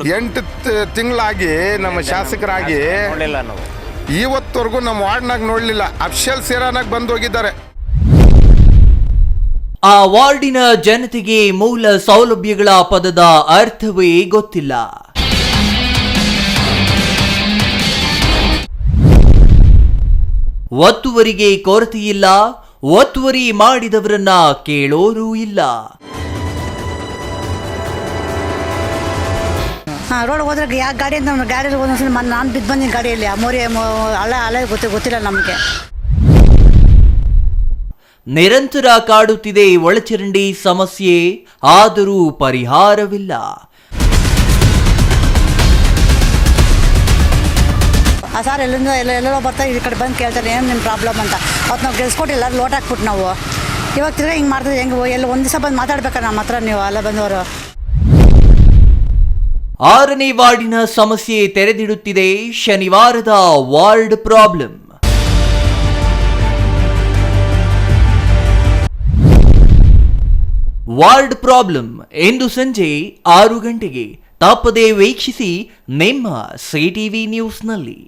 8 ತಿಂಗಳಾಗಿ ನಮ್ಮ ಶಾಸಕರಾಗಿ ನೋಡಿಲ್ಲ ನಾವು. ಇವತ್ತವರೆಗೂ ನಮ್ಮ ವಾರ್ಡ್ನಾಗ ನೋಡಲಿಲ್ಲ. ಅಫ್ಷಲ್ ಸೇರಾನಾಗ ಬಂದು ಹೋಗಿದ್ದಾರೆ. ಆ ವಾರ್ಡಿನ ಜನತೆಗೆ ಮೂಲ ಸೌಲಭ್ಯಗಳ ಪದದ ಅರ್ಥವೇ ಗೊತ್ತಿಲ್ಲ. ಒತ್ತುವರಿಗೆ ಕೊರತೆಯಿಲ್ಲ, ಒತ್ತುವರಿ ಮಾಡಿದವರನ್ನ ಕೇಳೋರೂ ಇಲ್ಲ. ರೋಡ್ ಹೋದ್ರೆ ಯಾವ ಗಾಡಿ ಅಂತ ಗಾಡಿಯಲ್ಲಿ ಒಂದೊಂದ್ಸಲ ನಾನು ಬಿದ್ದು ಬಂದಿನಿ ಗಾಡಿಯಲ್ಲಿ. ಆ ಮೋರಿ ಹಳೆ ಗೊತ್ತಿಲ್ಲ ನಮಗೆ. ನಿರಂತರ ಕಾಡುತ್ತಿದೆ ಒಳಚರಂಡಿ ಸಮಸ್ಯೆ, ಆದರೂ ಪರಿಹಾರವಿಲ್ಲ. ಸರ್ ಎಲ್ಲೆಲ್ಲೋ ಬರ್ತಾರೆ, ಈ ಕಡೆ ಬಂದು ಕೇಳ್ತಾರೆ ಏನು ನಿಮ್ಮ ಪ್ರಾಬ್ಲಮ್ ಅಂತ. ಅವತ್ತು ನಾವು ಗೆಲ್ಸ್ಕೊಟ್ಟಿಲ್ಲ, ಲೋಟ್ ಹಾಕ್ಬಿಟ್ಟು ನಾವು ಇವಾಗ ತಿರ್ಗಿ ಹಿಂಗೆ ಮಾಡ್ತೀವಿ. ಹೆಂಗೆ ಎಲ್ಲ ಒಂದು ದಿವಸ ಬಂದು ಮಾತಾಡ್ಬೇಕಾರೆ ನಮ್ಮ ಹತ್ರ ನೀವು ಅಲ್ಲ ಬಂದವರು. 6ನೇ ವಾರ್ಡಿನ ಸಮಸ್ಯೆ ತೆರೆದಿಡುತ್ತಿದೆ ಶನಿವಾರದ ವಾರ್ಡ್ ಪ್ರಾಬ್ಲಮ್. ವಾರ್ಡ್ ಪ್ರಾಬ್ಲಮ್ ಇಂದು ಸಂಜೆ 6 ಗಂಟೆಗೆ ತಪ್ಪದೇ ವೀಕ್ಷಿಸಿ ನಿಮ್ಮ ಸಿಟಿವಿ ನ್ಯೂಸ್ನಲ್ಲಿ.